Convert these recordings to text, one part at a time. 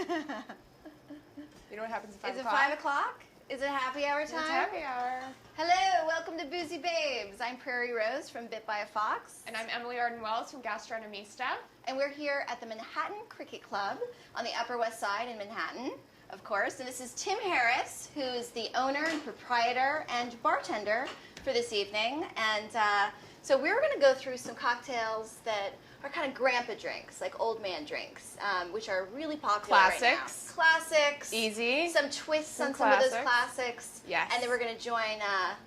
You know what happens at 5 Is it o'clock? 5 o'clock? Is it happy hour time? It's happy hour. Hello, welcome to Boozy Babes. I'm Prairie Rose from Bit by a Fox. And I'm Emily Arden-Wells from Gastronomista. And we're here at the Manhattan Cricket Club on the Upper West Side in Manhattan, of course. And this is Tim Harris, who's the owner and proprietor and bartender for this evening. And so we're going to go through some cocktails that are kind of grandpa drinks, like old man drinks, which are really popular right now. Classics. Easy. Some twists on some of those classics. Yes. And then we're going to join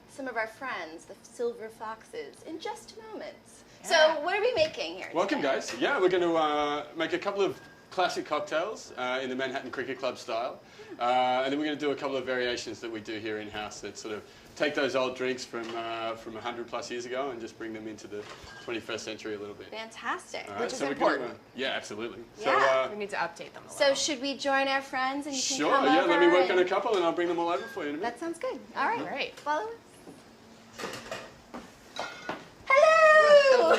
some of our friends, the Silver Foxes, in just a moment. Yeah. So what are we making here Welcome, today? guys. Yeah, we're going to make a couple of classic cocktails in the Manhattan Cricket Club style. And then we're going to do a couple of variations that we do here in-house that sort of take those old drinks from 100 plus years ago and just bring them into the 21st century a little bit. Fantastic. All right, Which is so important. Yeah, absolutely. Yeah. So, We need to update them a little. So should we join our friends and you can sure, come yeah, over? let me work on and- a couple and I'll bring them all over for you in a minute. That sounds good. All right. Great. Follow us. Hello!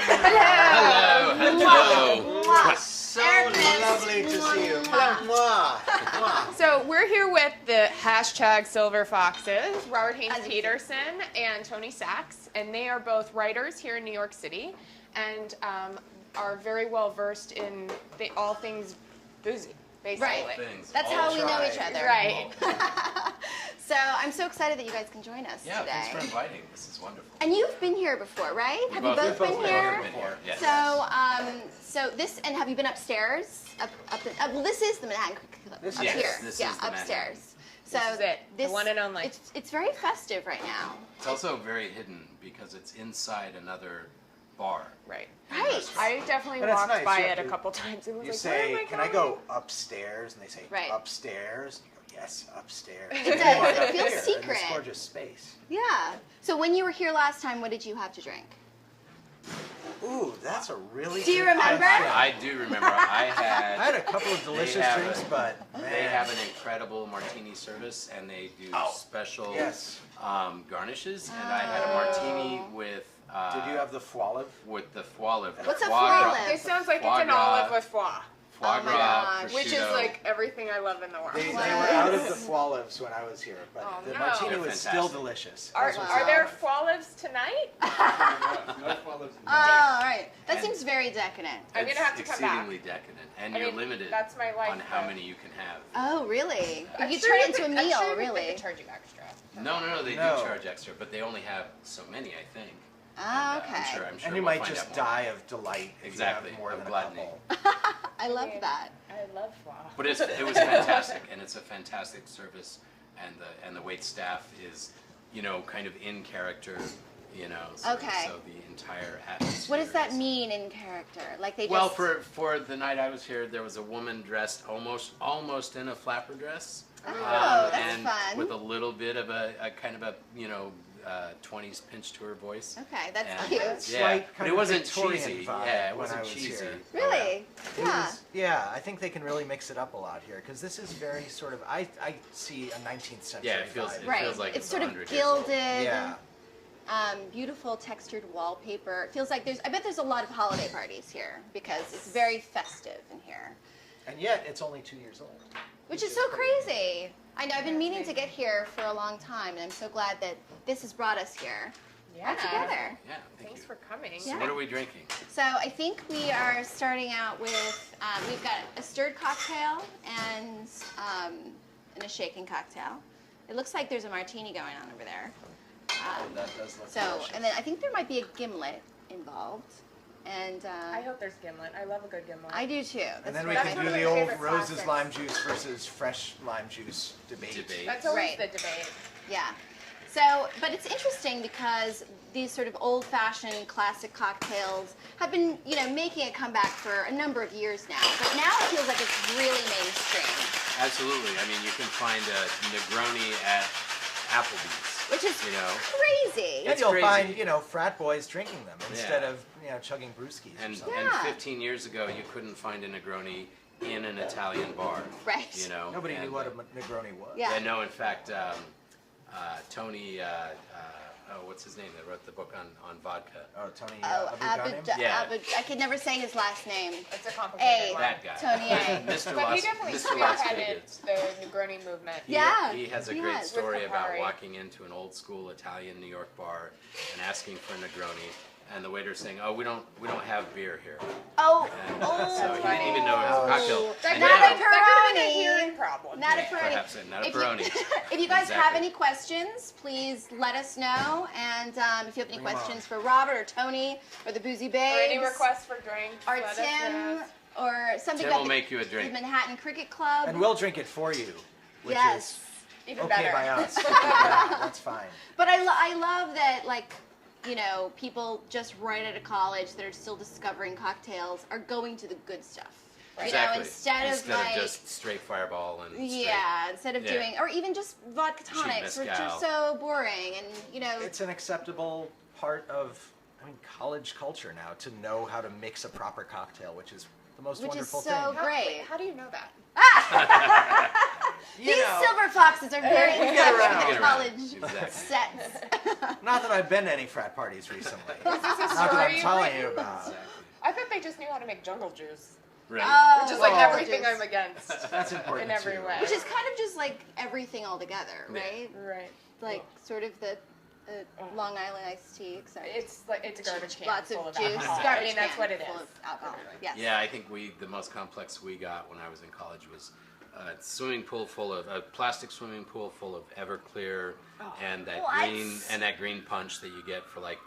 Hello. Mwah. So Eric, lovely to see you. Mwah. Mwah. Mwah. So we're here with the hashtag Silver Foxes, Robert Haynes As you Peterson and Tony Sachs, and they are both writers here in New York City and are very well versed in all things boozy, basically. Right. Things. That's All how we know try. each other. Right. So I'm so excited that you guys can join us Yeah, today. thanks for inviting. This is wonderful. And you've been here before, right? Have you both been here? Yes. So this, and have you been upstairs? Well, this is the Manhattan Cricket Club. This up is- here. yes, this yeah, is the upstairs. This is it, the one and only. It's very festive right now. It's also very hidden because it's inside another bar. Right. Right. I definitely But it's walked nice, by you it have a to- couple times and was You like, say, where am I can I going? go upstairs? And they say, Right. upstairs. And you go, yes, upstairs. It You does. wind It up feels here in secret. this gorgeous space. Yeah. So when you were here last time, what did you have to drink? Ooh, that's a really Do you good remember? question. I do remember. I I had a had. couple of delicious have drinks, a- but They man, have an incredible martini service, and they do Oh, special yes. garnishes. And I had a martini with. Did you have the foie live? with the foie live? What's a foie foie gras- live? This sounds like Foie it's an gras. olive with foie, Foie Oh my gras, gosh. which is prosciutto. like everything I love in the world. They were Wow. out of the foie lives when I was here, but Oh, the no. martini They're was fantastic. still delicious. Are, as was are the there olive. foie lives tonight? No follows. Oh, all right. That And- seems very decadent. I'm gonna have to come back. Exceedingly decadent, and I you're mean, limited that's my life, on how but- many you can have. Oh, really? You I'm turn sure it into a I'm meal, sure really. They could charge you extra. No, they No. do charge extra, but they only have so many, I think. Ah, And, okay. I'm sure And you we'll might find just out more. die of delight if Exactly, you have more of than a gluttony. couple. I love that. I love foie. But it was fantastic, and it's a fantastic service, and the wait staff is, kind of in character, So, Okay. So the entire atmosphere. What does that is- mean in character? Like they Well, just... for the night I was here, there was a woman dressed almost in a flapper dress. Oh, that's and fun. with a little bit of a kind of a 20s pinch to her voice. Okay, that's And, cute. yeah, Slight but kind it of wasn't Victorian cheesy. vibe Yeah, it when wasn't I was cheesy. here. Really? It Yeah. was- yeah, I think they can really mix it up a lot here because this is very sort of I see a 19th century Yeah, it feels vibe. Right. feels like it's it's sort of 100 years old. gilded. Yeah. Beautiful textured wallpaper. It feels like I bet there's a lot of holiday parties here because it's very festive in here. And yet it's only 2 years old. Which is so crazy. I know, I've been meaning to get here for a long time, and I'm so glad that this has brought us here. Yeah. All together. Yeah, thank Thanks you. for coming. Yeah. What are we drinking? So I think we are starting out with, we've got a stirred cocktail and a shaken cocktail. It looks like there's a martini going on over there. That does look So, delicious. and then I think there might be a gimlet involved. And I hope there's gimlet. I love a good gimlet. I do too. And That's then we what That's can one do of the my old favorite roses classics. lime juice versus fresh lime juice debate. That's always Right. the debate. Yeah. So, but it's interesting because these sort of old-fashioned classic cocktails have been, making a comeback for a number of years now. But now it feels like it's really mainstream, Absolutely. I mean, you can find a Negroni at Applebee's. which is crazy. And It's you'll crazy. find, frat boys drinking them instead Yeah. of, chugging brewskis or And, something. and Yeah. 15 years ago, you couldn't find a Negroni in an Italian bar. Right. Nobody and, knew what a Negroni was. Yeah. Yeah, no, in fact, Tony what's his name that wrote the book on vodka? Oh, Tony Oh, Abou-Ganim? Yeah. I could never say his last name. It's a complicated one. That guy. Tony A. Mr. But he Las, definitely Mr. Las spearheaded Vegas. the Negroni movement. Yeah, He has a he great has. story With about Campari. walking into an old school Italian New York bar and asking for a Negroni, and the waiter saying, "Oh, we don't have beer here." Oh, And oh. so he didn't even know it was a cocktail. That And Not now- a could have been a Peroni. hearing problem. Not a Yeah, Peroni. perhaps not a If you- Peroni. If you guys have Exactly. any questions, please let us know. And if you have any Bring 'em questions for Robert or Tony or the Boozy Babes, Or any requests for drinks? or let us Tim, know. or something Tim about will the, make you a the drink. Manhattan Cricket Club. And we'll drink it for you, which yes. is Even okay better. by us. Yeah, that's fine. But I love that, like, you know, people just right out of college that are still discovering cocktails are going to the good stuff. You Exactly. know, instead of like, just straight Fireball and straight, yeah, instead of yeah. doing, or even just vodka Cheap tonics, which are mezcal. so boring, and you know, It's an acceptable part of, college culture now to know how to mix a proper cocktail, which is the most Which is wonderful so thing. great. Wait, how do you know that? You these know, silver foxes are very We get around. in Get around. college Exactly. sets. not that I've been to any frat parties recently. Is this a Not that story I'm you've telling written? you about. Exactly. I thought they just knew how to make jungle juice. Right. Oh, Which is like well, everything I'm against. That's important In every too. way. which is kind of just like everything all together, Yeah. right? Right. Like sort of the Long Island iced tea, except It's like it's a garbage can lots full of of juice. alcohol. Garbage I mean, that's can what it full is. of alcohol. Yes. Yeah, I think the most complex we got when I was in college was a swimming pool full of a plastic swimming pool full of Everclear and that What? green punch that you get for like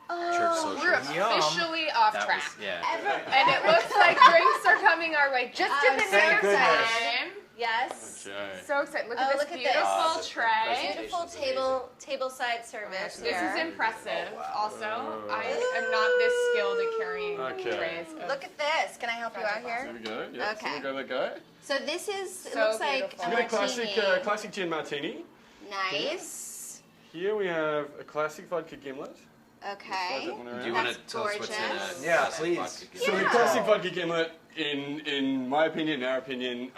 Oh, church socials. We're Yum. officially off That track. was yeah. And it looks like drinks are coming our way just in the Thank nick of goodness. time. Yes. Okay. So excited. Look Oh, at this look at this. beautiful Oh, the tray. Beautiful Presentation's tableside service. This here. is impressive. Also, Oh. I am not this skilled at carrying Okay. trays. of- Look at this. Can I help you out There here? we go. Yeah, Okay. So we'll go, let go. So this is, it So looks like beautiful. a We got a martini. classic gin martini. Nice. Here we have a classic vodka gimlet. Slide Okay. that one around. Do you want to That's tell us what's in gorgeous. a Yeah, that please. vodka So gimlet? the Yeah. classic vodka gimlet, in my opinion, our opinion,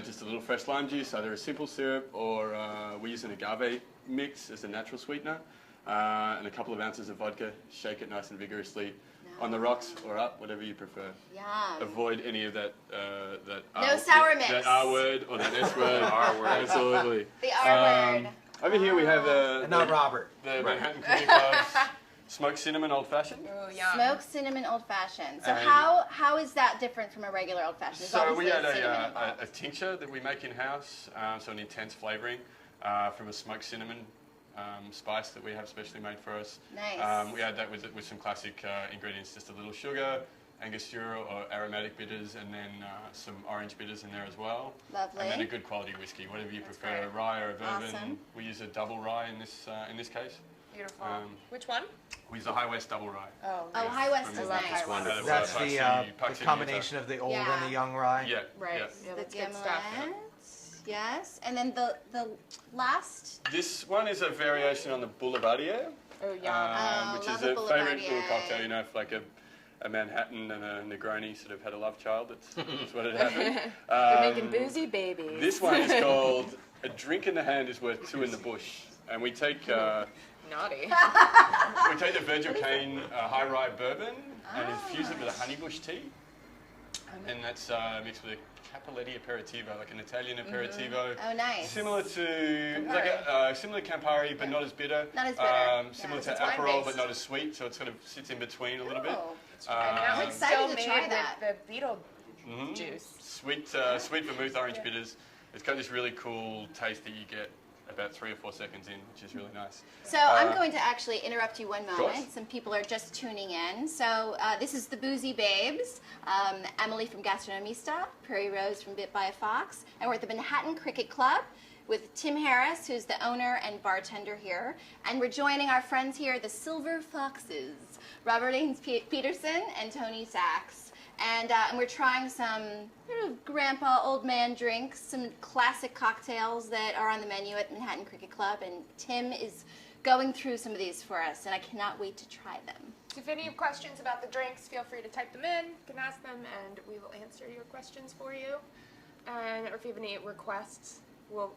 just a little fresh lime juice, either a simple syrup or we use an agave mix as a natural sweetener, and a couple of ounces of vodka. Shake it nice and vigorously on the rocks or up, whatever you prefer. Yum. Avoid any of that No sour mix. that R word or that S word. R word. Absolutely. The R word. Over here we have the And not Robert. Manhattan Cricket Club's smoked cinnamon old fashioned. Ooh, yum. Smoked cinnamon old fashioned. So And- how is that different from a regular old fashioned? There's So we obviously had cinnamon a involved. tincture that we make in house, so an intense flavouring from a smoked cinnamon spice that we have specially made for us. Nice. We add that with some classic ingredients, just a little sugar, Angostura or aromatic bitters, and then some orange bitters in there as well. Lovely. And then a good quality whiskey, whatever you prefer, great. a rye or a bourbon. Awesome. We use a double rye in this case. Beautiful. Which one? We use a High West double rye. Oh, Oh, High West From is the- nice. It's wonderful. That's Puck the City, Puck City, combination of the old Yeah. and the young rye. Yeah. right. Yeah. Yeah, The that's good stuff. gimlet. Yes. And then the last. This one is a variation on the Boulevardier. Oh, yum. Which love is a a favourite little Boulevardier. cocktail, you know, if like a Manhattan and a Negroni sort of had a love child, that's what had happened. They're making boozy babies. This one is called A Drink in the Hand is Worth Two in the Bush. And we take Naughty. the Virgil Cane high rye bourbon and infuse it with a honeybush tea. And that's mixed with a Cappelletti aperitivo, like an Italian aperitivo. Oh, nice. Similar to similar to Campari, but not as bitter. Not as bitter. Similar Yeah. to It's Aperol, wine-based. but not as sweet. So it sort of sits in between a little bit. Oh. And now Um, it's excited still to made try that. with the beetle Mhm. juice. Sweet vermouth orange bitters. It's got this really cool taste that you get about 3 or 4 seconds in, which is really nice. So I'm going to actually interrupt you one course. moment. Some people are just tuning in. So this is the Boozy Babes, Emily from Gastronomista, Prairie Rose from Bit by a Fox, and we're at the Manhattan Cricket Club with Tim Harris, who's the owner and bartender here, and we're joining our friends here, the Silver Foxes, Robert Ains Peterson and Tony Sachs. And we're trying some sort of grandpa old man drinks, some classic cocktails that are on the menu at Manhattan Cricket Club, and Tim is going through some of these for us, and I cannot wait to try them. If any have questions about the drinks, feel free to type them in. You can ask them, and we will answer your questions for you. And or if you have any requests, we'll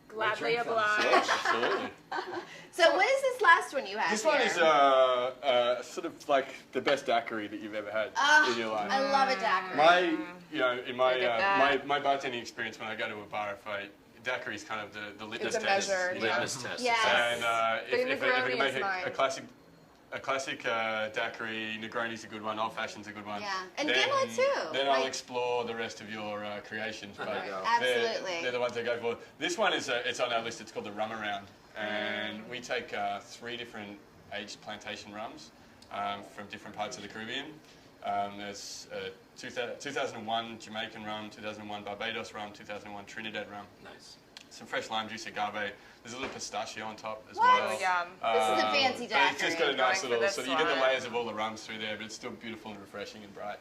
Gladly drink films. obliged. Absolutely. So what is this last one you have This here? one is sort of like the best daiquiri that you've ever had in your life. I love a daiquiri. My, in my Look at my bartending experience, when I go to a bar, daiquiri is kind of the litmus It's a test. measure, you know? Litmus test. Yes. And if I Negroni can make is mine. a classic daiquiri, Negroni's a good one, Old Fashioned's a good one. Yeah. And then, gimlet too. Then Like- I'll explore the rest of your creations. But Absolutely. They're the ones I go for. This one is it's on our list. It's called the Rum Around, and we take 3 different aged plantation rums from different parts of the Caribbean. There's 2001 Jamaican rum, 2001 Barbados rum, 2001 Trinidad rum. Nice. Some fresh lime juice, agave. There's a little pistachio on top as What? well. Oh, yum. This is a fancy but it's just got a daiquiri. nice Going for little, this so you get the one. layers of all the rums through there, but it's still beautiful and refreshing and bright.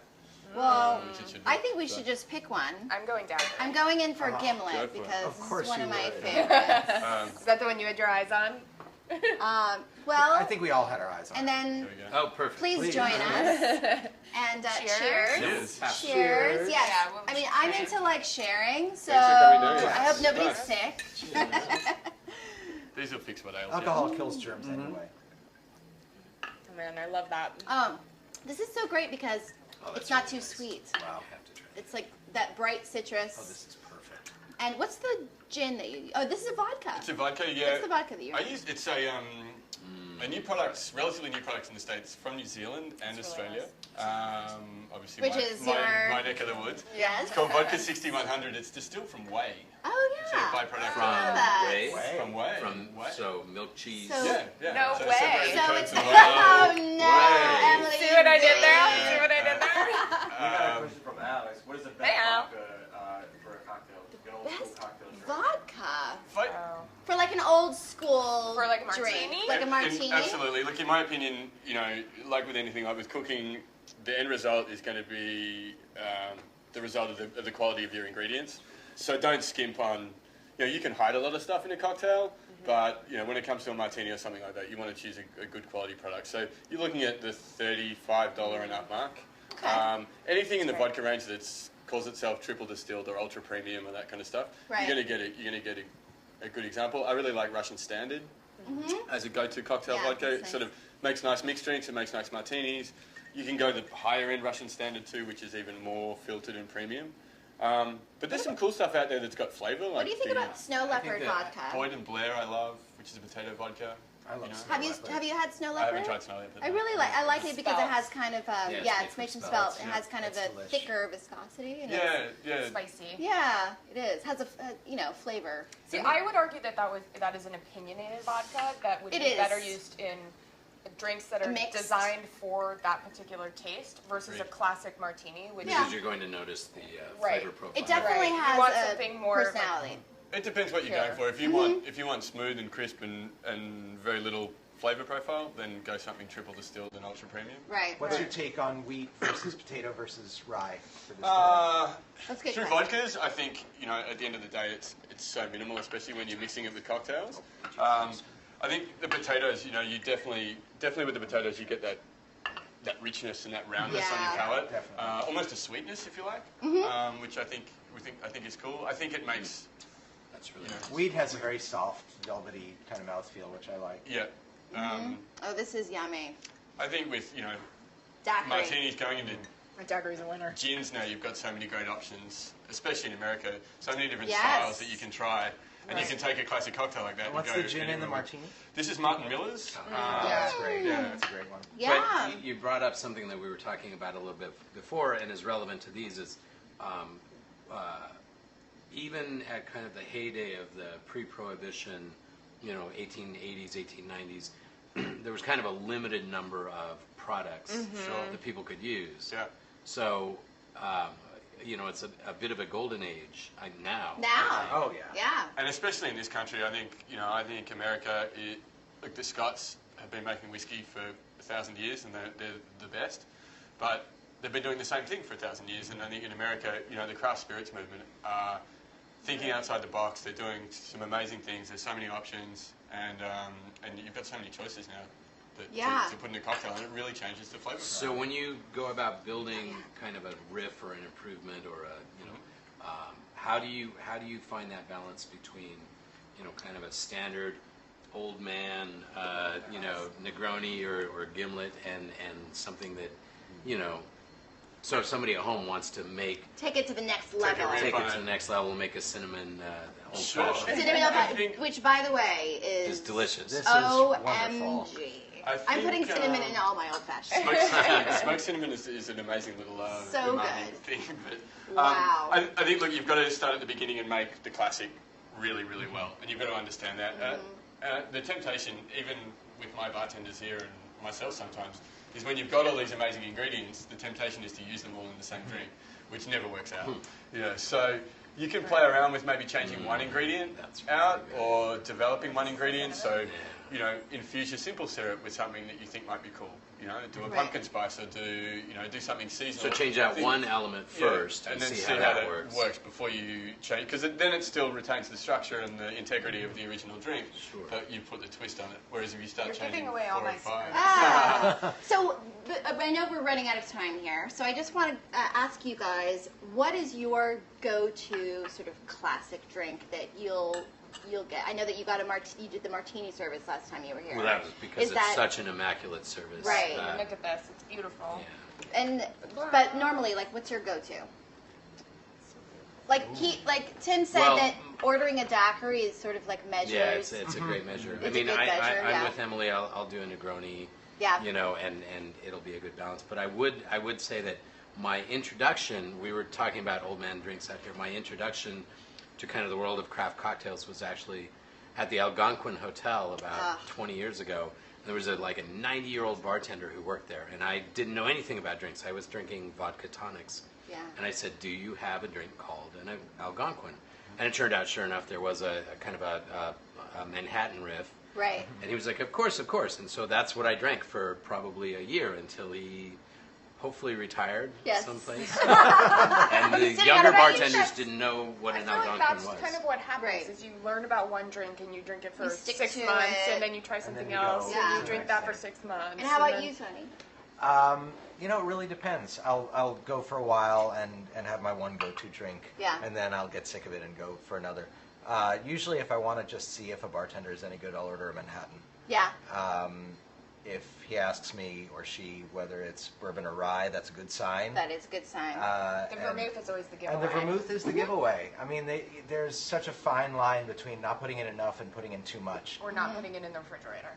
Well, Which it should be. I think we So- should just pick one. I'm going down. I'm going in for go gimlet for it. because Of this course is one you of my would. favorites. Is that the one you had your eyes on? Well, I think we all had our eyes on and it. then There we go. Oh, perfect. please join us. And Cheers. cheers. Cheers. Cheers. Yes. Yeah, we'll I mean, I'm into like sharing, so Thanks for coming down. I hope nobody's Nice. sick. These will fix what ails Alcohol kills germs anyway. Oh, man, I love that. This is so great because Oh, it's that's not really too nice. sweet. Wow. Wow. I have to try. It's like that bright citrus. Oh, this is perfect. And what's the gin that you? Oh, this is a vodka. It's a vodka, yeah. What's the vodka that you? It's a new product, relatively new product in the States from New Zealand and It's Australia. really Obviously, Which my, is my, your- my neck of the woods. Yes. It's called Vodka 6100. It's distilled from whey. Oh It's a yeah. byproduct From that. whey. Whey. from whey. From whey. so milk cheese. So- yeah. No so way. separated So coats it's and oh whey. no, Whey. Emily. See what I did there? you See what I did there? We got a question from Alex. What is the best Hey, Al. vodka for a cocktail? Good old school Best cocktail drink. vodka Fight- Oh. for like an old school For like a drink, martini? like a And- martini. absolutely. Look, in my opinion, like with anything, like with cooking, the end result is going to be the result of the quality of your ingredients. So don't skimp on. You can hide a lot of stuff in a cocktail, but when it comes to a martini or something like that, you want to choose a good quality product. So you're looking at the $35 and up mark. Okay. Anything in the vodka range that calls itself triple distilled or ultra premium or that kind of stuff, Right. you're going to get a good example. I really like Russian Standard as a go-to cocktail Yeah, vodka. that's It sort nice. of makes nice mixed drinks. It makes nice martinis. You can go the higher end Russian Standard too, which is even more filtered and premium. But there's some cool stuff out there that's got flavour. Like What do you think the about Snow Leopard that vodka? Boyd and Blair I love, which is a potato vodka. I love know. Snow Have you Leopard. have you had Snow I Leopard? haven't tried Snow Leopard. I really like it because it has kind of it's yeah, made it's from made from spelt, spelt. It yeah. has kind of It's a delish. thicker viscosity. And it's- Yeah. Spicy. yeah, it is. Has a flavor. See, I would argue that is an opinionated vodka that would It be is. better used in drinks that are Mixed. designed for that particular taste versus a Agreed. classic martini, which Yeah. Because you're going to notice the Right. flavor profile. It definitely Right. You has want a something more like- personality. It depends what you're Sure. going for. If you want smooth and crisp and very little flavour profile, then go something triple distilled and ultra premium. Right. What's right. your take on wheat versus potato versus rye for this? That's good. Through question. vodkas, I think at the end of the day, it's so minimal, especially when you're mixing it with cocktails. I think the potatoes, you definitely with the potatoes, you get that richness and that roundness on your Yeah. palate, Definitely. almost a sweetness, if you like, which I think is cool. I think it makes That's really Yeah. nice. Wheat has a very soft, velvety kind of mouthfeel, which I like. yeah. Oh, this is yummy. I think with Daiquiri. martinis going into my daiquiri's a winner. gins now, you've got so many great options, especially in America. So many different Yes. styles that you can try, and Right. you can take a classic cocktail like that. And what's and go the gin in the anywhere. martini? This is Martin Miller's. That's great. Yeah. That's a great one. Yeah. But you brought up something that we were talking about a little bit before, and is relevant to these. Is even at kind of the heyday of the pre-prohibition, 1880s, 1890s, there was kind of a limited number of products that people could use. Yeah. So, it's a bit of a golden age now. Now. Oh yeah. Yeah. And especially in this country, I think America, look, the Scots have been making whiskey for 1,000 years, and they're the best. But they've been doing the same thing for 1,000 years, and I think in America, the craft spirits movement are thinking outside the box. They're doing some amazing things. There's so many options, and you've got so many choices now to put in a cocktail, and it really changes the flavour. So when you go about building kind of a riff or an improvement or how do you find that balance between kind of a standard old man, Negroni or Gimlet, and something that, so if somebody at home wants to take it to the next Take level. it take it to the next level, make a cinnamon old Sure. fashioned, Cinnamon I old think- which, by the way, is is delicious. This is wonderful. OMG. I I'm putting think, cinnamon in all my old fashions. Smoked cinnamon is an amazing little So demanding good. thing. But, Wow. I think, look, you've got to start at the beginning and make the classic really, really well. And you've got to understand that. The temptation, even with my bartenders here and myself sometimes, is when you've got all these amazing ingredients, the temptation is to use them all in the same drink, which never works out. So you can play around with maybe changing one ingredient out or developing one ingredient. So, infuse your simple syrup with something that you think might be cool. Do a pumpkin spice or do something seasonal. So change out one element first and and then see how that works. works. Before you change, because then it still retains the structure and the integrity of the original drink, but you put the twist on it. Whereas if you start You're changing giving away all 4 or my 5, So I know we're running out of time here, so I just want to ask you guys, what is your go-to sort of classic drink that you'll get? I know that you got you did the martini service last time you were here. Well, that was because Is it's that- such an immaculate service. Right. Look at this. It's beautiful. But normally, like, what's your go-to? Like Tim said Well, that ordering a daiquiri is sort of like measures. Yeah, it's a great measure. It's a good measure, I'm yeah. with Emily. I'll do a Negroni. Yeah. And it'll be a good balance. But I would say that my introduction, we were talking about old man drinks out here. My introduction to kind of the world of craft cocktails was actually at the Algonquin Hotel about 20 years ago. There was a 90-year-old bartender who worked there, and I didn't know anything about drinks. I was drinking vodka tonics. Yeah. And I said, "Do you have a drink called an Algonquin?" And it turned out, sure enough, there was a kind of a Manhattan riff. Right. And he was like, of course. And so that's what I drank for probably a year until he hopefully retired Yes. someplace. And the Sitting younger on a ready bartenders ship. didn't know what I an feel like Algonquin that's was. kind of what happens Right. is you learn about one drink and you drink it for You stick 6 to months it. and then you try something you go else to Yeah. and you drink that for 6 months. And how about then- you, Tony? It really depends. I'll go for a while and have my one go-to drink, Yeah. and then I'll get sick of it and go for another. Usually, if I want to just see if a bartender is any good, I'll order a Manhattan. Yeah. If he asks me or she whether it's bourbon or rye, that's a good sign. That is a good sign. The vermouth is always the giveaway. And the vermouth is the giveaway. I mean, there's such a fine line between not putting in enough and putting in too much. Or not putting it in the refrigerator.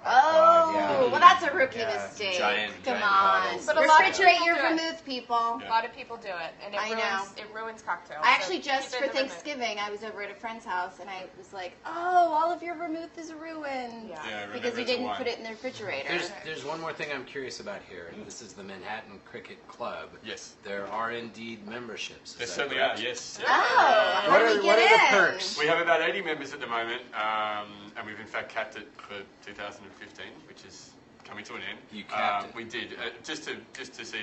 Oh, yeah. well, that's a rookie Yeah. mistake. Giant Come on. bottles. But a lot of Refrigerate people your do it. vermouth, people. A lot of people do it, and I know. it ruins cocktails. I actually so just keep it for in the vermouth. Thanksgiving, I was over at a friend's house and I was like, "Oh, all of your vermouth is ruined Yeah. Yeah, because you it's a didn't wine. put it in the refrigerator." There's one more thing I'm curious about here, and this is the Manhattan Cricket Club. Yes. There are indeed memberships. There Is that certainly correct? are, yes. Oh, how What do are- we what get are the in? perks? We have about 80 members at the moment, and we've in fact capped it for 2015, which is coming to an end. You capped it? We did, just to see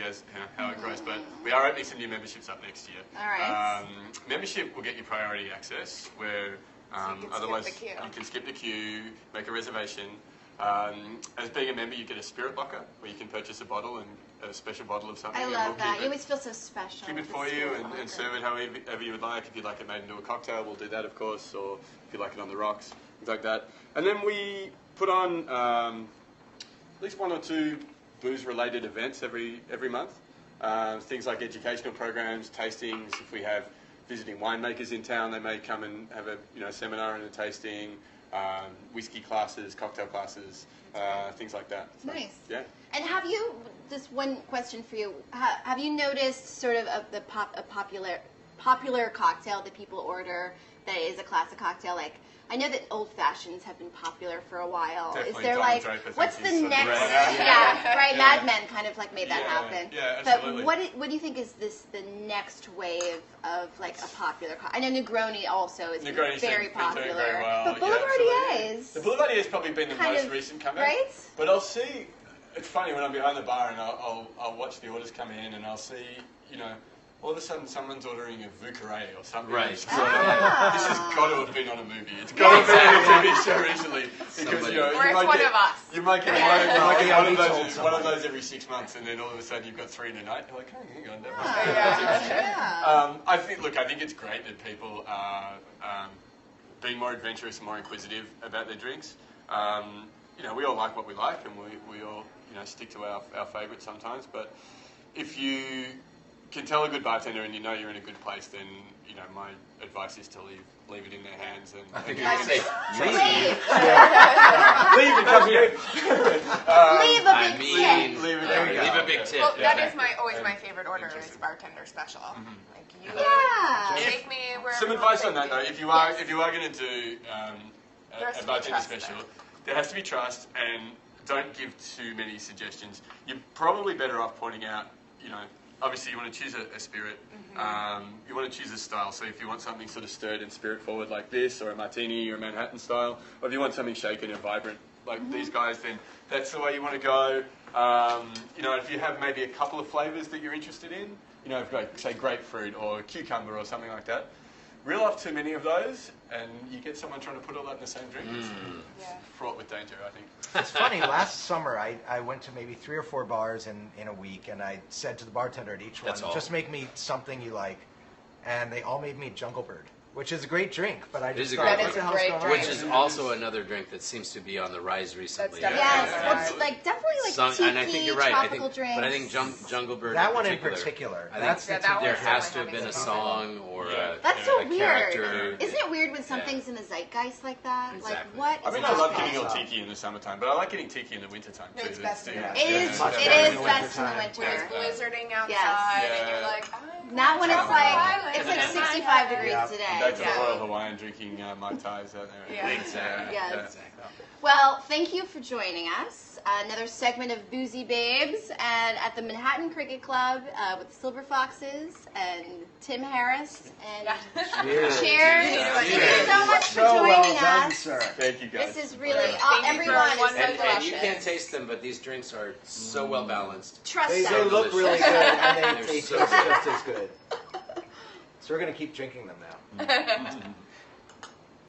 how it grows, but we are opening some new memberships up next year. All right. Membership will get you priority access, where can skip otherwise the queue. you can skip the queue, make a reservation. As being a member, you get a spirit locker, where you can purchase a bottle and a special bottle of something. I and love we'll that. keep You it. always feel so special. Keep it with for the you spirit and locker. serve it however you would like. If you'd like it made into a cocktail, we'll do that, of course, or if you like it on the rocks, things like that. And then we put on at least 1 or 2 booze-related events every month. Things like educational programs, tastings. If we have visiting winemakers in town, they may come and have a seminar and a tasting. Whiskey classes, cocktail classes, things like that. So, Nice. Yeah. And have you, just one question for you, have you noticed sort of a popular cocktail that people order that is a classic cocktail? Like, I know that old fashions have been popular for a while. Definitely Is there Tom like, Draper what's thinks the he's next? sort of Yeah, right. Yeah. Mad Men kind of like made that Yeah, happen. yeah, but absolutely. what do you think is the next wave of like a popular? I know Negroni also is Negroni's very been popular. doing very well. But Boulevardiers. The Boulevardier has probably been the Kind most of- recent comer. right? But I'll see. It's funny when I'm behind the bar and I'll watch the orders come in and I'll see, all of a sudden someone's ordering a Vucare or something. Right. This has got to have been on a movie. It's got to have been on a TV show recently. Because, Somebody- Or you it's might one get, of us. You might get one of those every 6 months, and then all of a sudden you've got 3 in a night. You're like, oh, hang on, that must be Yeah. I think it's great that people are being more adventurous and more inquisitive about their drinks. You know, we all like what we like, and we all, you know, stick to our favourites sometimes. But if you can tell a good bartender and you know you're in a good place, then, you know, my advice is to leave it in their hands. And I think you can say leave. leave and come here. Leave a big tip. Leave a big tip. Well, yeah. that is always my favorite order is bartender special. Like you Yeah. take me where. Some advice on that though: if you are going to do There has to a be bartender trust special, there. there has to be trust, and don't give too many suggestions. You're probably better off pointing out, you know, obviously you want to choose a spirit, you want to choose a style. So if you want something sort of stirred and spirit forward like this, or a martini or a Manhattan style, or if you want something shaken and vibrant like these guys, then that's the way you want to go. You know, if you have maybe a couple of flavours that you're interested in, you know, like say grapefruit or cucumber or something like that, reel off too many of those, and you get someone trying to put all that in the same drink. It's fraught with danger, I think. It's funny, last summer I went to maybe 3 or 4 bars in a week, and I said to the bartender at each one, That's all. just make me something you like. And they all made me Jungle Bird, which is a great drink, but I It is just a thought, great what the drink. hell's Great going on? drink. Which is also another drink that seems to be on the rise recently. That's Yes, Yeah. it's like definitely like Some- tiki, and I think you're right. tropical drinks. But I think Jungle Bird. That one in particular. I That's think the that there one's has to definitely have been a having song or Yeah. That's so a weird. character. Isn't it weird when Yeah. something's in the zeitgeist like that? Like Exactly. what? I is mean, that I love about? getting all tiki in the summertime, but I like getting tiki in the wintertime too. It's best in the Yeah. winter. It is. Much It better is in the best in the wintertime. When winter. it's blizzarding outside Yes. and you're like, Not when it's like Island. it's like Yeah. 65 degrees Yeah. today. Back to Yeah. the Royal Hawaiian drinking Mai Tais out there. Yeah. Exactly. Yes. Exactly. Well, thank you for joining us. Another segment of Boozy Babes, and at the Manhattan Cricket Club with Silver Foxes and Tim Harris. And Cheers. cheers! Thank you so much for So well joining done, us. sir. Thank you guys. This is really Thank you for everyone is one so night And delicious. you can't taste them, but these drinks are so well balanced. Trust They us. look really good, and they They're taste so just good. as good. So we're going to keep drinking them now.